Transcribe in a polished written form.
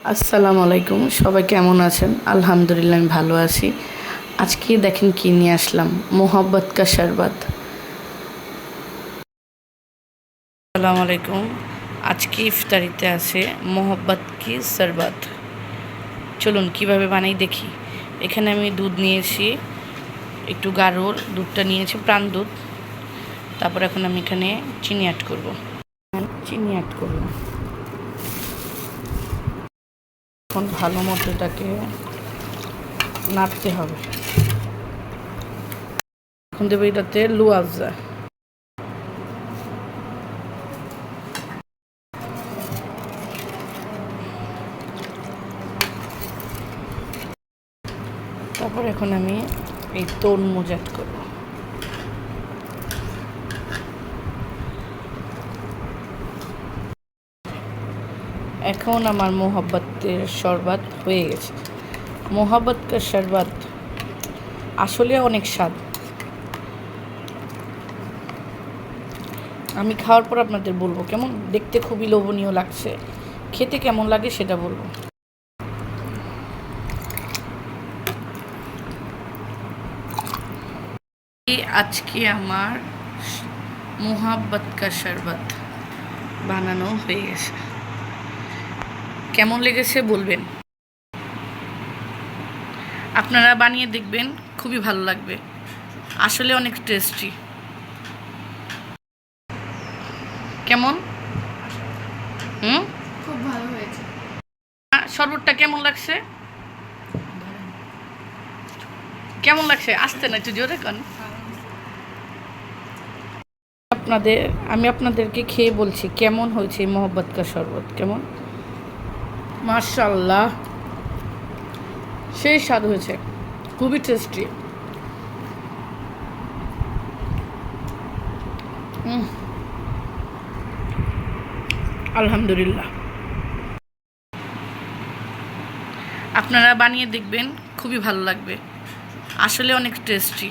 আসসালামু আলাইকুম, সবাই কেমন আছেন? আলহামদুলিল্লাহ আমি ভালো আছি। আজকে দেখেন কি নিয়ে আসলাম, মোহাব্বত কা শরবত। আসসালামু আলাইকুম। আজকে ইফতারিতে আছে মোহাব্বত কি শরবত। চলুন কিভাবে বানাই দেখি। এখানে আমি দুধ নিয়েছি, একটু গাঢ় দুধটা নিয়েছি, প্রাণ দুধ। তারপর এখন আমি এখানে চিনি অ্যাড করব। এখন ভালো মতো এটাকে নাড়তে হবে। এখন দেবো এটাতে লুয়াজা। তারপর এখন আমি এই তরমুজ অ্যাড করব। এখন আমার মোহাব্বতের শরবত হয়ে গেছে। মোহাব্বত কা শরবত আসলে অনেক স্বাদ। আমি খাওয়ার পর আপনাদের বলবো কেমন দেখতে, খুবই লোভনীয় লাগছে। খেতে কেমন লাগে সেটা বলবো। আজকে আমার মোহাব্বত কা শরবত বানানো হয়ে গেছে। কেমন লেগেছে বলবেন। আপনারা বানিয়ে দেখবেন, খুবই ভালো লাগবে। আসলে অনেক টেস্টি। কেমন? খুব ভালো হয়েছে। শরবতটা কেমন লাগছে? কেমন লাগছে? আসতে না, একটু জোরে কন। আমি আপনাদেরকে খেয়ে বলছি কেমন হয়েছে এই মোহাব্বত কা শরবত। কেমন? মাশাআল্লাহ, সেই স্বাদ হয়েছে, খুবই টেস্টি। আলহামদুলিল্লাহ। আপনারা বানিয়ে দেখবেন, খুবই ভালো লাগবে। আসলে অনেক টেস্টি।